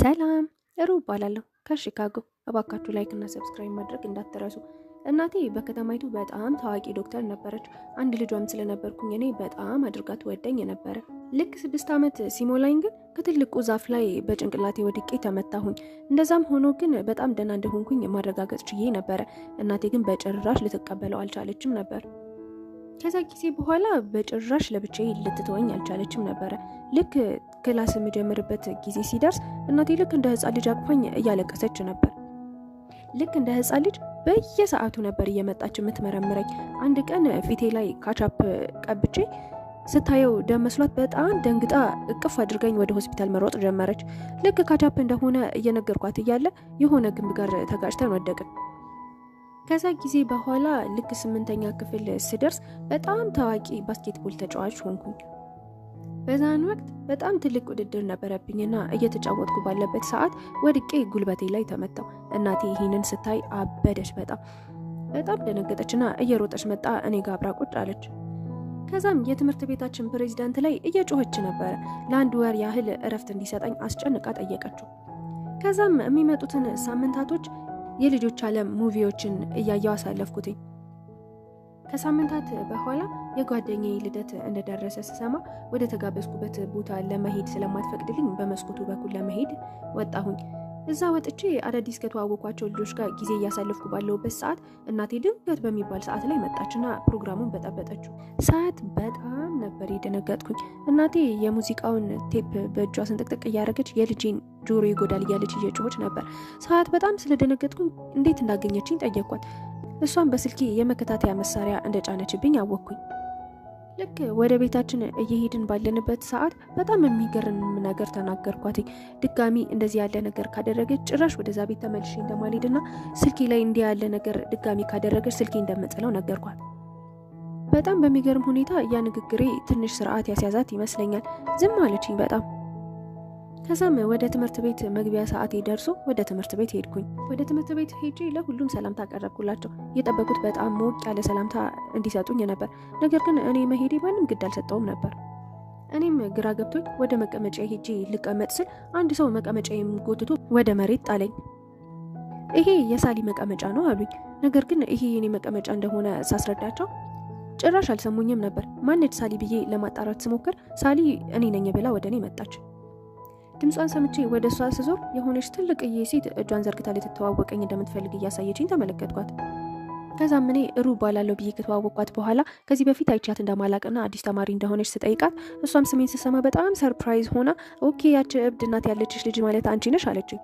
ሰላም ሩብ እባላለሁ ከሺካጎ። እባካችሁ ላይክ እና ሰብስክራይብ ማድረግ እንዳትረሱ። እናቴ በከተማይቱ በጣም ታዋቂ ዶክተር ነበረች። አንድ ልጇም ስለነበርኩኝ እኔ በጣም አድርጋ ትወደኝ ነበረ። ልክ 6 ዓመት ሲሞላኝ ግን ከትልቁ ዛፍ ላይ በጭንቅላቴ ወድቄ ተመታሁኝ። እንደዛም ሆኖ ግን በጣም ደህና እንደሆንኩኝ ማረጋገጥ ችዬ ነበረ። እናቴ ግን በጭራሽ ልትቀበለው አልቻለችም ነበር። ከዛ ጊዜ በኋላ በጭራሽ ለብቻዬ ልትተወኝ አልቻለችም ነበረ። ልክ ክላስ የምጀምርበት ጊዜ ሲደርስ እናቴ ልክ እንደ ህፃን ልጅ አቅፋኝ እያለቀሰች ነበር። ልክ እንደ ህፃን ልጅ በየሰዓቱ ነበር እየመጣች የምትመረምረኝ። አንድ ቀን ፊቴ ላይ ካቻፕ ቀብቼ ስታየው ደም መስሏት በጣም ደንግጣ እቅፍ አድርገኝ ወደ ሆስፒታል መሮጥ ጀመረች። ልክ ካቻፕ እንደሆነ እየነገርኳት እያለ የሆነ ግንብ ጋር ተጋጭተን ወደቅን። ከዛ ጊዜ በኋላ ልክ 8ኛ ክፍል ስደርስ በጣም ታዋቂ ባስኬትቦል ተጫዋች ሆንኩኝ። በዛን ወቅት በጣም ትልቅ ውድድር ነበረብኝና እየተጫወትኩ ባለበት ሰዓት ወድቄ ጉልበቴ ላይ ተመታው። እናቴ ይህንን ስታይ አበደች። በጣም ደነገጠችና እየሮጠች መጣ እኔ ጋር አብራ ቁጭ አለች። ከዛም የትምህርት ቤታችን ፕሬዝዳንት ላይ እየጮኸች ነበረ። ለ1 ወር ያህል እረፍት እንዲሰጠኝ አስጨንቃ ጠየቀችው። ከዛም የሚመጡትን ሳምንታቶች የልጆች ዓለም ሙቪዎችን እያየው አሳለፍኩትኝ። ከሳምንታት በኋላ የጓደኛዬ ልደት እንደደረሰ ስሰማ ወደ ተጋበዝኩበት ቦታ ለመሄድ ስለማትፈቅድልኝ በመስኮቱ በኩል ለመሄድ ወጣሁኝ። እዛ ወጥቼ አዳዲስ ከተዋወኳቸው ልጆች ጋር ጊዜ እያሳለፍኩ ባለውበት ሰዓት እናቴ ድንገት በሚባል ሰዓት ላይ መጣችና ፕሮግራሙን በጠበጠችው። ሰዓት በጣም ነበር የደነገጥኩኝ። እናቴ የሙዚቃውን ቴፕ በእጇ ስንጥቅጥቅ እያደረገች የልጄን ጆሮ ይጎዳል እያለች እየጮኸች ነበር። ሰዓት በጣም ስለደነገጥኩኝ እንዴት እንዳገኘችኝ ጠየኳት። እሷም በስልኬ የመከታተያ መሳሪያ እንደጫነችብኝ አወቅኩኝ። ልክ ወደ ቤታችን እየሄድን ባለንበት ሰዓት በጣም የሚገርም ነገር ተናገርኳት። ድጋሚ እንደዚህ ያለ ነገር ካደረገች ጭራሽ ወደዛ ቤት ተመልሼ እንደማልሄድና ስልኬ ላይ እንዲህ ያለ ነገር ድጋሚ ካደረገች ስልኬ እንደምጥለው ነገርኳት። በጣም በሚገርም ሁኔታ ያ ንግግሬ ትንሽ ስርዓት ያስያዛት ይመስለኛል። ዝም አለችኝ በጣም። ከዛም ወደ ትምህርት ቤት መግቢያ ሰዓቴ ደርሶ ወደ ትምህርት ቤት ሄድኩኝ። ወደ ትምህርት ቤት ሄጄ ለሁሉም ሰላምታ አቀረብኩላቸው። የጠበቁት በጣም ሞቅ ያለ ሰላምታ እንዲሰጡኝ ነበር። ነገር ግን እኔ መሄዴ ማንም ግድ አልሰጠውም ነበር። እኔም ግራ ገብቶኝ ወደ መቀመጫ ሄጄ ልቀመጥ ስል አንድ ሰው መቀመጫዬን ጎትቶ ወደ መሬት ጣለኝ። ይሄ የሳሊ መቀመጫ ነው አሉኝ። ነገር ግን ይሄ የኔ መቀመጫ እንደሆነ ሳስረዳቸው ጭራሽ አልሰሙኝም ነበር። ማነች ሳሊ ብዬ ለማጣራት ስሞክር ሳሊ እኔ ነኝ ብላ ወደ እኔ መጣች። ድምጿን ሰምቼ ወደ እሷ ስዞር የሆነች ትልቅዬ ሴት እጇን ዘርግታ ልትተዋወቀኝ እንደምትፈልግ እያሳየችኝ ተመለከትኳት። ከዛም እኔ ሩብ እባላለሁ ብዬ ከተዋወቅኳት በኋላ ከዚህ በፊት አይቻት እንደማላቅና አዲስ ተማሪ እንደሆነች ስጠይቃት እሷም ስሜን ስሰማ በጣም ሰርፕራይዝ ሆና ኦኬ ያቺ እብድ እናት ያለችሽ ልጅ ማለት አንቺ ነሽ አለችኝ።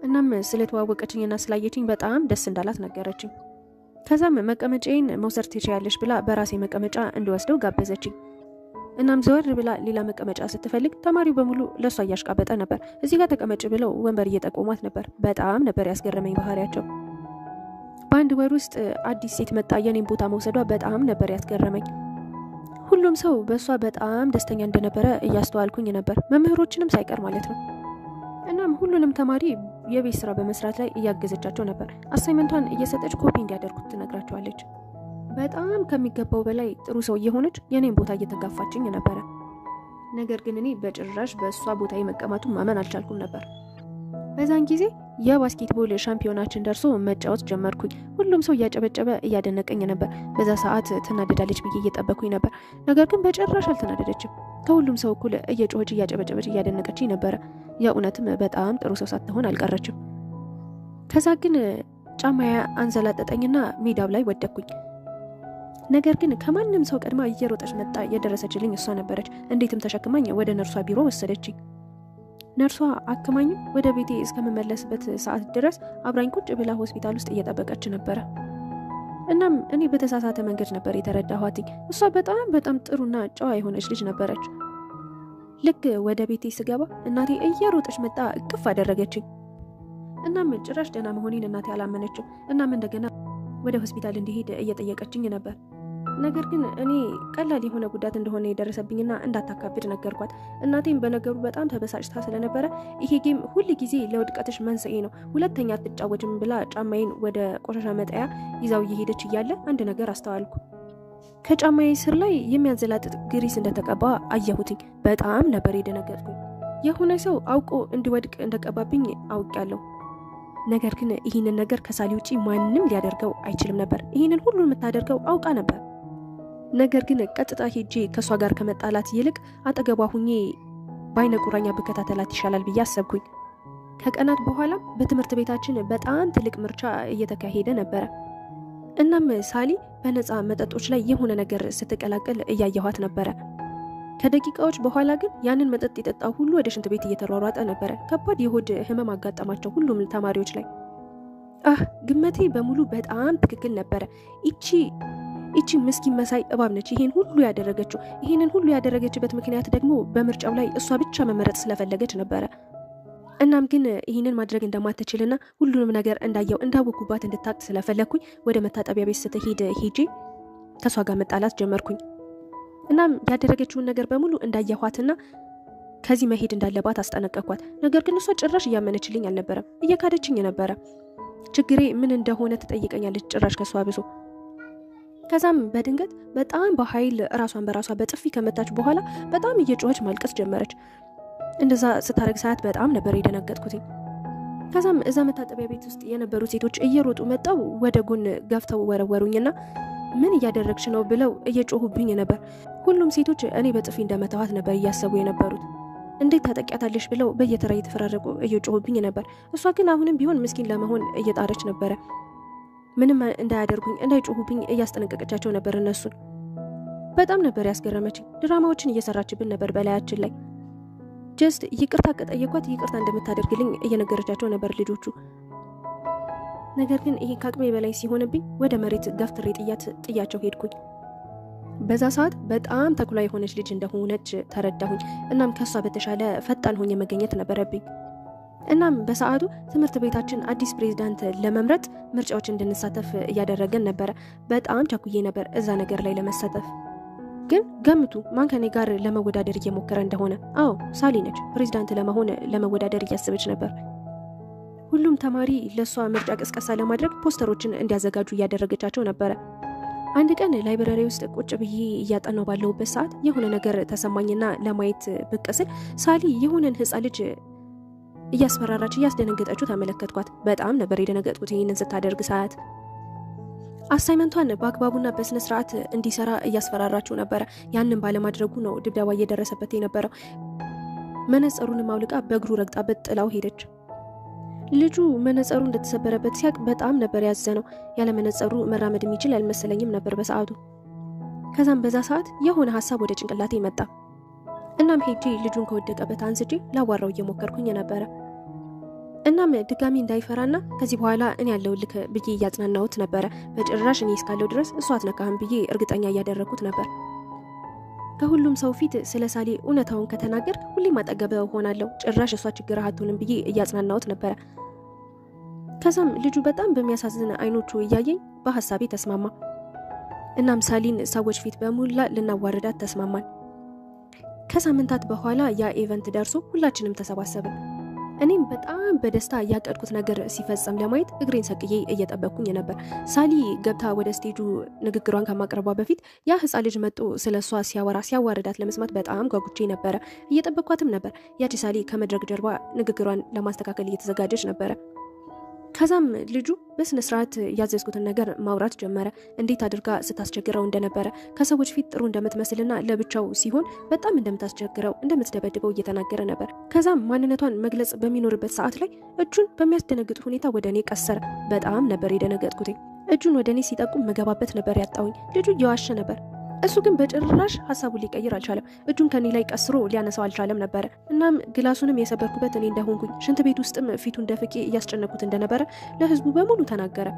እናም ስለተዋወቀችኝና ስላየችኝ በጣም ደስ እንዳላት ነገረችኝ። ከዛም መቀመጫዬን መውሰድ ትችያለሽ ብላ በራሴ መቀመጫ እንድወስደው ጋበዘችኝ። እናም ዘወር ብላ ሌላ መቀመጫ ስትፈልግ ተማሪው በሙሉ ለሷ እያሽቃበጠ ነበር። እዚህ ጋር ተቀመጭ ብለው ወንበር እየጠቆሟት ነበር። በጣም ነበር ያስገረመኝ ባህሪያቸው። በአንድ ወር ውስጥ አዲስ ሴት መጣ የኔን ቦታ መውሰዷ በጣም ነበር ያስገረመኝ። ሁሉም ሰው በሷ በጣም ደስተኛ እንደነበረ እያስተዋልኩኝ ነበር፣ መምህሮችንም ሳይቀር ማለት ነው። እናም ሁሉንም ተማሪ የቤት ስራ በመስራት ላይ እያገዘቻቸው ነበር። አሳይመንቷን እየሰጠች ኮፒ እንዲያደርጉት ትነግራቸዋለች። በጣም ከሚገባው በላይ ጥሩ ሰው እየሆነች የኔን ቦታ እየተጋፋችኝ ነበረ። ነገር ግን እኔ በጭራሽ በእሷ ቦታ መቀማቱን ማመን አልቻልኩም ነበር። በዛን ጊዜ የባስኬትቦል ሻምፒዮናችን ደርሶ መጫወት ጀመርኩኝ። ሁሉም ሰው እያጨበጨበ እያደነቀኝ ነበር። በዛ ሰዓት ትናደዳለች ብዬ እየጠበኩኝ ነበር። ነገር ግን በጭራሽ አልተናደደችም። ከሁሉም ሰው እኩል እየጮኸች እያጨበጨበች እያደነቀችኝ ነበረ። የእውነትም በጣም ጥሩ ሰው ሳትሆን አልቀረችም። ከዛ ግን ጫማዬ አንዘላጠጠኝና ሜዳው ላይ ወደቅኩኝ። ነገር ግን ከማንም ሰው ቀድማ እየሮጠች መጣ የደረሰችልኝ እሷ ነበረች። እንዴትም ተሸክማኝ ወደ ነርሷ ቢሮ ወሰደችኝ። ነርሷ አክማኝ ወደ ቤቴ እስከመመለስበት ሰዓት ድረስ አብራኝ ቁጭ ብላ ሆስፒታል ውስጥ እየጠበቀች ነበረ። እናም እኔ በተሳሳተ መንገድ ነበር የተረዳኋት። እሷ በጣም ጥሩና ጨዋ የሆነች ልጅ ነበረች። ልክ ወደ ቤቴ ስገባ እናቴ እየሮጠች መጣ እቅፍ አደረገችኝ። እናም ጭራሽ ደህና መሆኔን እናቴ አላመነችም። እናም እንደገና ወደ ሆስፒታል እንዲሄድ እየጠየቀችኝ ነበር። ነገር ግን እኔ ቀላል የሆነ ጉዳት እንደሆነ የደረሰብኝና እንዳታካብድ ነገርኳት። እናቴም በነገሩ በጣም ተበሳጭታ ስለነበረ ይሄ ጌም ሁሉ ጊዜ ለውድቀትሽ መንስኤ ነው፣ ሁለተኛ አትጫወችም ብላ ጫማዬን ወደ ቆሻሻ መጣያ ይዛው እየሄደች እያለ አንድ ነገር አስተዋልኩ። ከጫማዬ ስር ላይ የሚያንዘላጥጥ ግሪስ እንደተቀባ አየሁትኝ። በጣም ነበር የደነገጥኩኝ። የሆነ ሰው አውቆ እንዲወድቅ እንደቀባብኝ አውቃለሁ። ነገር ግን ይህንን ነገር ከሳሊ ውጪ ማንም ሊያደርገው አይችልም ነበር። ይህንን ሁሉ የምታደርገው አውቃ ነበር። ነገር ግን ቀጥታ ሄጄ ከሷ ጋር ከመጣላት ይልቅ አጠገቧ ሁኜ በአይነ ቁራኛ ብከታተላት ይሻላል ብዬ አሰብኩኝ። ከቀናት በኋላ በትምህርት ቤታችን በጣም ትልቅ ምርጫ እየተካሄደ ነበረ። እናም ሳሊ በነፃ መጠጦች ላይ የሆነ ነገር ስትቀላቀል እያየኋት ነበረ። ከደቂቃዎች በኋላ ግን ያንን መጠጥ የጠጣው ሁሉ ወደ ሽንት ቤት እየተሯሯጠ ነበረ። ከባድ የሆድ ህመም አጋጠማቸው ሁሉም ተማሪዎች ላይ። ግመቴ በሙሉ በጣም ትክክል ነበረ። ይቺ ምስኪን መሳይ እባብ ነች ይሄን ሁሉ ያደረገችው። ይሄንን ሁሉ ያደረገችበት ምክንያት ደግሞ በምርጫው ላይ እሷ ብቻ መመረጥ ስለፈለገች ነበረ። እናም ግን ይህንን ማድረግ እንደማትችልና ሁሉንም ነገር እንዳወኩባት እንድታቅ ስለፈለግኩኝ ወደ መታጠቢያ ቤት ስትሄድ ሄጄ ከሷ ጋር መጣላት ጀመርኩኝ። እናም ያደረገችውን ነገር በሙሉ እንዳየኋትና ከዚህ መሄድ እንዳለባት አስጠነቀኳት። ነገር ግን እሷ ጭራሽ እያመነችልኝ አልነበረም፣ እየካደችኝ ነበረ። ችግሬ ምን እንደሆነ ትጠይቀኛለች ጭራሽ ከሷ ብሶ። ከዛም በድንገት በጣም በኃይል ራሷን በራሷ በጥፊ ከመታች በኋላ በጣም እየጮኸች ማልቀስ ጀመረች። እንደዛ ስታረግ ሰዓት በጣም ነበር የደነገጥኩት። ከዛም እዛ መታጠቢያ ቤት ውስጥ የነበሩ ሴቶች እየሮጡ መጣው ወደ ጎን ገፍተው ወረወሩኝና ምን እያደረግሽ ነው ብለው እየጮሁብኝ ነበር። ሁሉም ሴቶች እኔ በጥፊ እንደመታዋት ነበር እያሰቡ የነበሩት። እንዴት ታጠቂያታለሽ ብለው በየተራ እየተፈራረቁ እየጮሁብኝ ነበር። እሷ ግን አሁንም ቢሆን ምስኪን ለመሆን እየጣረች ነበረ። ምንም እንዳያደርጉኝ እንዳይጮሁብኝ እያስጠነቀቀቻቸው ነበር እነሱን። በጣም ነበር ያስገረመችኝ። ድራማዎችን እየሰራችብን ነበር በላያችን ላይ። ጀስት ይቅርታ ከጠየኳት ይቅርታ እንደምታደርግልኝ እየነገረቻቸው ነበር ልጆቹ። ነገር ግን ይሄ ከአቅሜ በላይ ሲሆንብኝ ወደ መሬት ገፍትሬ ጥያቸው ሄድኩኝ። በዛ ሰዓት በጣም ተኩላ የሆነች ልጅ እንደሆነች ተረዳሁኝ። እናም ከሷ በተሻለ ፈጣን ሆኜ መገኘት ነበረብኝ። እናም በሰዓቱ ትምህርት ቤታችን አዲስ ፕሬዝዳንት ለመምረጥ ምርጫዎች እንድንሳተፍ እያደረገን ነበረ። በጣም ቸኩዬ ነበር እዛ ነገር ላይ ለመሳተፍ። ግን ገምቱ ማን ከኔ ጋር ለመወዳደር እየሞከረ እንደሆነ? አዎ ሳሊ ነች። ፕሬዝዳንት ለመሆን ለመወዳደር እያሰበች ነበር። ሁሉም ተማሪ ለሷ ምርጫ ቅስቀሳ ለማድረግ ፖስተሮችን እንዲያዘጋጁ እያደረገቻቸው ነበረ። አንድ ቀን ላይብረሪ ውስጥ ቁጭ ብዬ እያጠናው ባለሁበት ሰዓት የሆነ ነገር ተሰማኝና ለማየት ብቅ ስል ሳሊ የሆነን ህፃን ልጅ እያስፈራራች እያስደነገጠችው ተመለከትኳት። በጣም ነበር የደነገጥኩት ይህንን ስታደርግ ሰዓት። አሳይመንቷን በአግባቡና በስነ ስርዓት እንዲሰራ እያስፈራራችው ነበረ። ያንን ባለማድረጉ ነው ድብደባ እየደረሰበት የነበረው። መነጽሩን ማውልቃ በእግሩ ረግጣበት ጥላው ሄደች። ልጁ መነጽሩ እንደተሰበረበት ሲያቅ በጣም ነበር ያዘነው። ያለ መነጽሩ መራመድ የሚችል አልመሰለኝም ነበር በሰዓቱ። ከዛም በዛ ሰዓት የሆነ ሀሳብ ወደ ጭንቅላቴ መጣ። እናም ሄጄ ልጁን ከወደቀበት አንስቼ ላዋራው እየሞከርኩኝ ነበረ። እናም ድጋሚ እንዳይፈራና ከዚህ በኋላ እኔ ያለውልክ ብዬ እያጽናናሁት ነበረ። በጭራሽ እኔ እስካለው ድረስ እሷ አትነካህም ብዬ እርግጠኛ እያደረኩት ነበር። ከሁሉም ሰው ፊት ስለ ሳሊ እውነታውን ከተናገር ሁሌም አጠገበው ሆናለሁ፣ ጭራሽ እሷ ችግር አትሆንም ብዬ እያጽናናሁት ነበረ። ከዛም ልጁ በጣም በሚያሳዝን አይኖቹ እያየኝ በሐሳቤ ተስማማ። እናም ሳሊን ሰዎች ፊት በሙላ ልናዋርዳት ተስማማን። ከሳምንታት በኋላ ያ ኢቨንት ደርሶ ሁላችንም ተሰባሰብን። እኔም በጣም በደስታ ያቀድኩት ነገር ሲፈጸም ለማየት እግሬን ሰቅዬ እየጠበቅኩኝ ነበር። ሳሊ ገብታ ወደ ስቴጁ ንግግሯን ከማቅረቧ በፊት ያ ህፃን ልጅ መጥቶ ስለሷ ሲያዋርዳት ለመስማት በጣም ጓጉቼ ነበረ። እየጠበቅኳትም ነበር። ያቺ ሳሊ ከመድረክ ጀርባ ንግግሯን ለማስተካከል እየተዘጋጀች ነበረ። ከዛም ልጁ በስነ ስርዓት ያዘዝኩትን ነገር ማውራት ጀመረ። እንዴት አድርጋ ስታስቸግረው እንደነበረ፣ ከሰዎች ፊት ጥሩ እንደምትመስልና ለብቻው ሲሆን በጣም እንደምታስቸግረው እንደምትደበድበው እየተናገረ ነበር። ከዛም ማንነቷን መግለጽ በሚኖርበት ሰዓት ላይ እጁን በሚያስደነግጥ ሁኔታ ወደ እኔ ቀሰረ። በጣም ነበር የደነገጥኩት። እጁን ወደ እኔ ሲጠቁም መገባበት ነበር ያጣውኝ። ልጁ እየዋሸ ነበር። እሱ ግን በጭራሽ ሐሳቡን ሊቀይር አልቻለም። እጁን ከኔ ላይ ቀስሮ ሊያነሳው አልቻለም ነበር። እናም ግላሱንም የሰበርኩበት እኔ እንደሆንኩኝ፣ ሽንት ቤት ውስጥም ፊቱን ደፍቄ እያስጨነኩት እንደነበረ ለህዝቡ በሙሉ ተናገረ።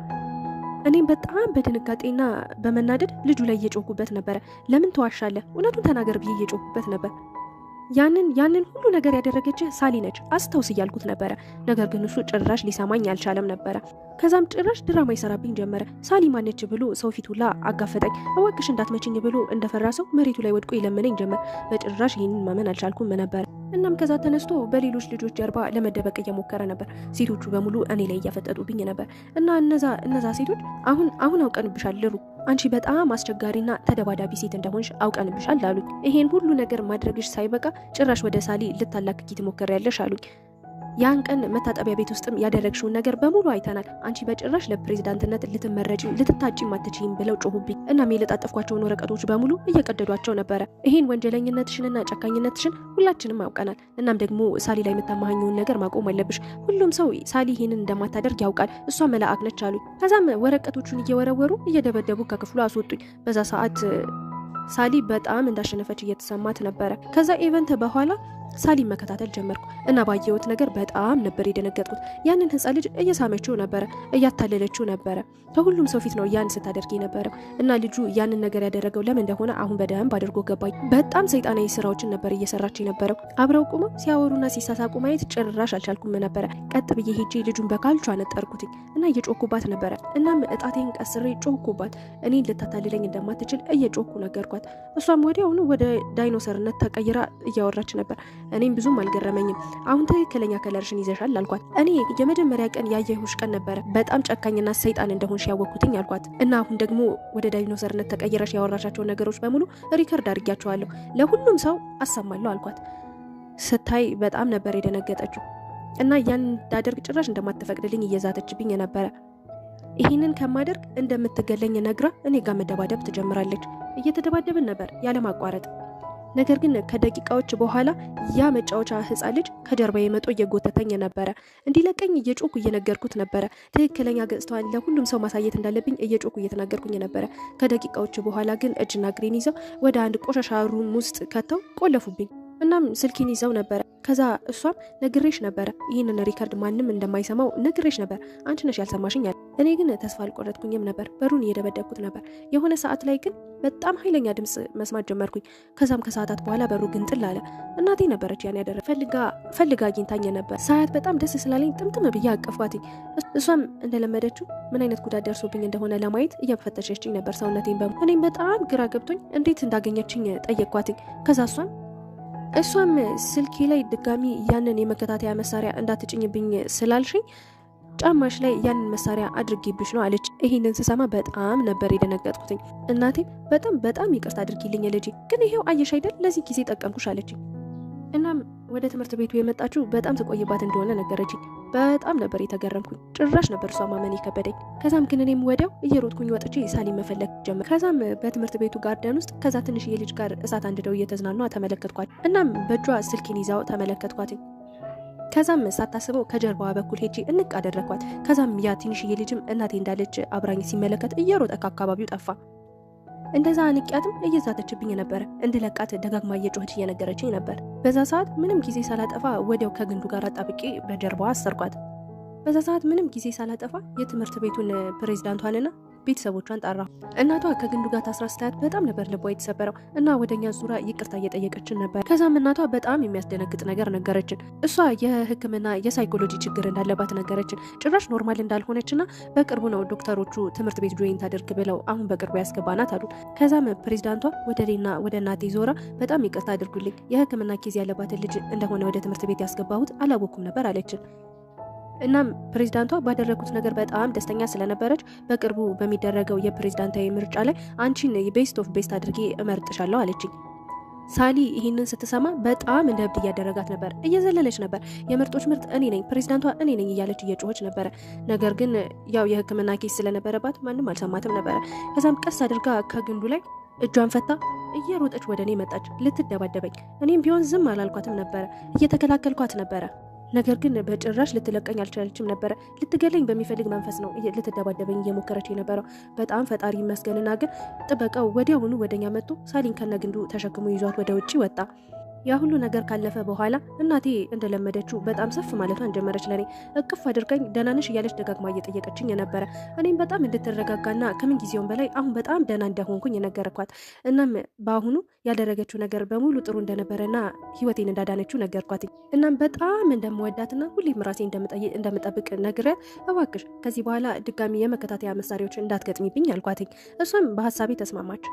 እኔም በጣም በድንጋጤና በመናደድ ልጁ ላይ እየጮኩበት ነበረ። ለምን ተዋሻለህ? እውነቱን ተናገር ብዬ እየጮኩበት ነበር። ያንን ሁሉ ነገር ያደረገች ሳሊ ነች፣ አስታውስ እያልኩት ነበረ። ነገር ግን እሱ ጭራሽ ሊሰማኝ አልቻለም ነበረ። ከዛም ጭራሽ ድራማ ይሰራብኝ ጀመረ። ሳሊ ማነች ብሎ ሰው ፊት ሁላ አጋፈጠኝ። እባክሽ እንዳትመችኝ ብሎ እንደፈራ ሰው መሬቱ ላይ ወድቆ ይለምነኝ ጀመር። በጭራሽ ይህንን ማመን አልቻልኩም ነበር። እናም ከዛ ተነስቶ በሌሎች ልጆች ጀርባ ለመደበቅ እየሞከረ ነበር። ሴቶቹ በሙሉ እኔ ላይ እያፈጠጡብኝ ነበር እና እነዛ ሴቶች አሁን አውቀንብሻል ልሩ፣ አንቺ በጣም አስቸጋሪና ተደባዳቢ ሴት እንደሆንሽ አውቀንብሻል አሉኝ። ይሄን ሁሉ ነገር ማድረግሽ ሳይበቃ ጭራሽ ወደ ሳሊ ልታላክኪ ትሞክሪያለሽ አሉኝ። ያን ቀን መታጠቢያ ቤት ውስጥም ያደረግሽውን ነገር በሙሉ አይተናል። አንቺ በጭራሽ ለፕሬዝዳንትነት ልትመረጪ ልትታጪ ማትችይም ብለው ጮሁብኝ። እናም የለጣጠፍኳቸውን ወረቀቶች በሙሉ እየቀደዷቸው ነበረ። ይሄን ወንጀለኝነትሽንና ጨካኝነትሽን ሁላችንም አውቀናል። እናም ደግሞ ሳሊ ላይ የምታማኘውን ነገር ማቆም አለብሽ። ሁሉም ሰው ሳሊ ይሄንን እንደማታደርግ ያውቃል። እሷ መልአክ ነች አሉኝ። ከዛም ወረቀቶቹን እየወረወሩ እየደበደቡ ከክፍሉ አስወጡኝ። በዛ ሰዓት ሳሊ በጣም እንዳሸነፈች እየተሰማት ነበረ። ከዛ ኢቨንት በኋላ ሳሊ መከታተል ጀመርኩ እና ባየሁት ነገር በጣም ነበር የደነገጥኩት። ያንን ህፃን ልጅ እየሳመችው ነበረ፣ እያታለለችው ነበረ። ከሁሉም ሰው ፊት ነው ያን ስታደርግ የነበረው እና ልጁ ያንን ነገር ያደረገው ለምን እንደሆነ አሁን በደንብ አድርጎ ገባኝ። በጣም ሰይጣናዊ ስራዎችን ነበር እየሰራች የነበረው። አብረው ቁመው ሲያወሩና ሲሳሳቁ ማየት ጭራሽ አልቻልኩም ነበረ። ቀጥ ብዬ ሄጄ ልጁን በካልቹ አነጠርኩት እና እየጮኩባት ነበረ። እናም እጣቴን ቀስሬ ጮኩባት። እኔን ልታታልለኝ እንደማትችል እየጮኩ ነገርኳት። እሷም ወዲያውኑ ወደ ዳይኖሰርነት ተቀይራ እያወራች ነበር። እኔም ብዙም አልገረመኝም። አሁን ትክክለኛ ከለርሽን ይዘሻል አልኳት። እኔ የመጀመሪያ ቀን ያየሁሽ ቀን ነበረ በጣም ጨካኝና ሰይጣን እንደሆንሽ ያወቅኩትኝ አልኳት። እና አሁን ደግሞ ወደ ዳይኖሰርነት ተቀይረሽ ያወራሻቸው ነገሮች በሙሉ ሪከርድ አድርጊያቸዋለሁ፣ ለሁሉም ሰው አሰማለሁ አልኳት። ስታይ በጣም ነበር የደነገጠችው እና ያን እንዳደርግ ጭራሽ እንደማትፈቅድልኝ እየዛተችብኝ ነበረ። ይህንን ከማደርግ እንደምትገለኝ ነግራ እኔ ጋር መደባደብ ትጀምራለች። እየተደባደብን ነበር ያለማቋረጥ። ነገር ግን ከደቂቃዎች በኋላ ያ መጫወቻ ህፃን ልጅ ከጀርባ የመጦ እየጎተተኝ ነበረ። እንዲለቀኝ እየጮኩ እየነገርኩት ነበረ። ትክክለኛ ገጽታዋን ለሁሉም ሰው ማሳየት እንዳለብኝ እየጮኩ እየተናገርኩኝ ነበረ። ከደቂቃዎች በኋላ ግን እጅና እግሬን ይዘው ወደ አንድ ቆሻሻ ሩም ውስጥ ከተው ቆለፉብኝ። እናም ስልኬን ይዘው ነበረ። ከዛ እሷም ነግሬሽ ነበረ፣ ይህንን ሪከርድ ማንም እንደማይሰማው ነግሬሽ ነበር፣ አንቺ ነሽ ያልሰማሽኝ አለ። እኔ ግን ተስፋ አልቆረጥኩኝም ነበር። በሩን እየደበደብኩት ነበር። የሆነ ሰዓት ላይ ግን በጣም ኃይለኛ ድምጽ መስማት ጀመርኩኝ። ከዛም ከሰዓታት በኋላ በሩ ግንጥል አለ። እናቴ ነበረች ያን ያደረ ፈልጋ አግኝታኝ ነበር። ሳያት በጣም ደስ ስላለኝ ጥምጥም ብዬ አቀፏትኝ። እሷም እንደለመደችው ምን አይነት ጉዳት ደርሶብኝ እንደሆነ ለማየት እየፈተሸችኝ ነበር ሰውነቴን በሙሉ። እኔም በጣም ግራ ገብቶኝ እንዴት እንዳገኘችኝ ጠየቅኳትኝ። ከዛ እሷም ስልኬ ላይ ድጋሚ ያንን የመከታተያ መሳሪያ እንዳትጭኝብኝ ስላልሽኝ ጫማሽ ላይ ያንን መሳሪያ አድርጌብሽ ነው አለች። ይሄንን ስሰማ በጣም ነበር የደነገጥኩትኝ። እናቴ በጣም ይቅርታ አድርጊልኝ ልጄ፣ ግን ይሄው አየሽ አይደል ለዚህ ጊዜ ጠቀምኩሽ አለችኝ። እናም ወደ ትምህርት ቤቱ የመጣችው በጣም ትቆይባት እንደሆነ ነገረችኝ። በጣም ነበር የተገረምኩኝ። ጭራሽ ነበር እሷ ማመን የከበደኝ። ከዛም ግን እኔም ወዲያው እየሮጥኩኝ ወጥቼ ሳሊ መፈለግ ጀመር። ከዛም በትምህርት ቤቱ ጋርደን ውስጥ ከዛ ትንሽዬ ልጅ ጋር እሳት አንድደው እየተዝናኑ ተመለከትኳት። እናም በእጇ ስልኬን ይዛው ተመለከትኳት። ከዛም ሳታስበው ከጀርባዋ በኩል ሄጄ እንቅ አደረኳት። ከዛም ያ ትንሽዬ ልጅም እናቴ እንዳለች አብራኝ ሲመለከት እየሮጠ ከአካባቢው ጠፋ። እንደዛ አንቂያትም እየዛተችብኝ ነበር። እንድለቃት ደጋግማ እየጮኸች እየነገረችኝ ነበር። በዛ ሰዓት ምንም ጊዜ ሳላጠፋ ወዲያው ከግንዱ ጋር አጣብቄ በጀርባዋ አሰርኳት። በዛ ሰዓት ምንም ጊዜ ሳላጠፋ የትምህርት ቤቱን ፕሬዝዳንቷንና ቤተሰቦቿን ጠራ። እናቷ ከግንዱ ጋር ታስራ ስታያት በጣም ነበር ልቧ የተሰበረው እና ወደኛ ዙራ ይቅርታ እየጠየቀችን ነበር። ከዛም እናቷ በጣም የሚያስደነግጥ ነገር ነገረችን። እሷ የሕክምና የሳይኮሎጂ ችግር እንዳለባት ነገረችን። ጭራሽ ኖርማል እንዳልሆነችና በቅርቡ ነው ዶክተሮቹ ትምህርት ቤት ጆይን ታደርግ ብለው አሁን በቅርቡ ያስገባናት አሉ። ከዛም ፕሬዝዳንቷ ወደ እኔና ወደ እናቴ ዞራ በጣም ይቅርታ አድርጉልኝ፣ የሕክምና ኬዝ ያለባትን ልጅ እንደሆነ ወደ ትምህርት ቤት ያስገባሁት አላወኩም ነበር አለችን። እናም ፕሬዝዳንቷ ባደረጉት ነገር በጣም ደስተኛ ስለነበረች በቅርቡ በሚደረገው የፕሬዝዳንታዊ ምርጫ ላይ አንቺን ቤስት ኦፍ ቤስት አድርጌ እመርጥሻለሁ አለችኝ። ሳሊ ይህንን ስትሰማ በጣም እንደ እብድ እያደረጋት ነበር። እየዘለለች ነበር። የምርጦች ምርጥ እኔ ነኝ፣ ፕሬዝዳንቷ እኔ ነኝ እያለች እየጮኸች ነበረ። ነገር ግን ያው የሕክምና ኬስ ስለነበረባት ማንም አልሰማትም ነበረ። ከዛም ቀስ አድርጋ ከግንዱ ላይ እጇን ፈታ እየሮጠች ወደ እኔ መጣች ልትደባደበኝ። እኔም ቢሆን ዝም አላልኳትም ነበረ፣ እየተከላከልኳት ነበረ። ነገር ግን በጭራሽ ልትለቀኝ አልቻለችም ነበረ። ልትገለኝ በሚፈልግ መንፈስ ነው ልትደባደበኝ እየሞከረች የነበረው። በጣም ፈጣሪ ይመስገንና ግን ጥበቃው ወዲያውኑ ወደኛ መጥቶ ሳሊን ከነግንዱ ተሸክሞ ይዟት ወደ ውጪ ወጣ። ያ ሁሉ ነገር ካለፈ በኋላ እናቴ እንደለመደችው በጣም ሰፍ ማለቷን ጀመረች። ለኔ እቅፍ አድርገኝ ደህና ነሽ እያለች ደጋግማ እየጠየቀችኝ የነበረ እኔም በጣም እንድትረጋጋና ከምን ጊዜውም በላይ አሁን በጣም ደህና እንደሆንኩኝ የነገርኳት። እናም በአሁኑ ያደረገችው ነገር በሙሉ ጥሩ እንደነበረና ህይወቴን እንዳዳነችው ነገርኳት። እናም በጣም እንደምወዳትና ሁሌም ራሴ እንደምጠብቅ ነግሬያት እባክሽ ከዚህ በኋላ ድጋሚ የመከታተያ መሳሪያዎች እንዳትገጥሚብኝ አልኳትኝ። እሷም በሀሳቤ ተስማማች።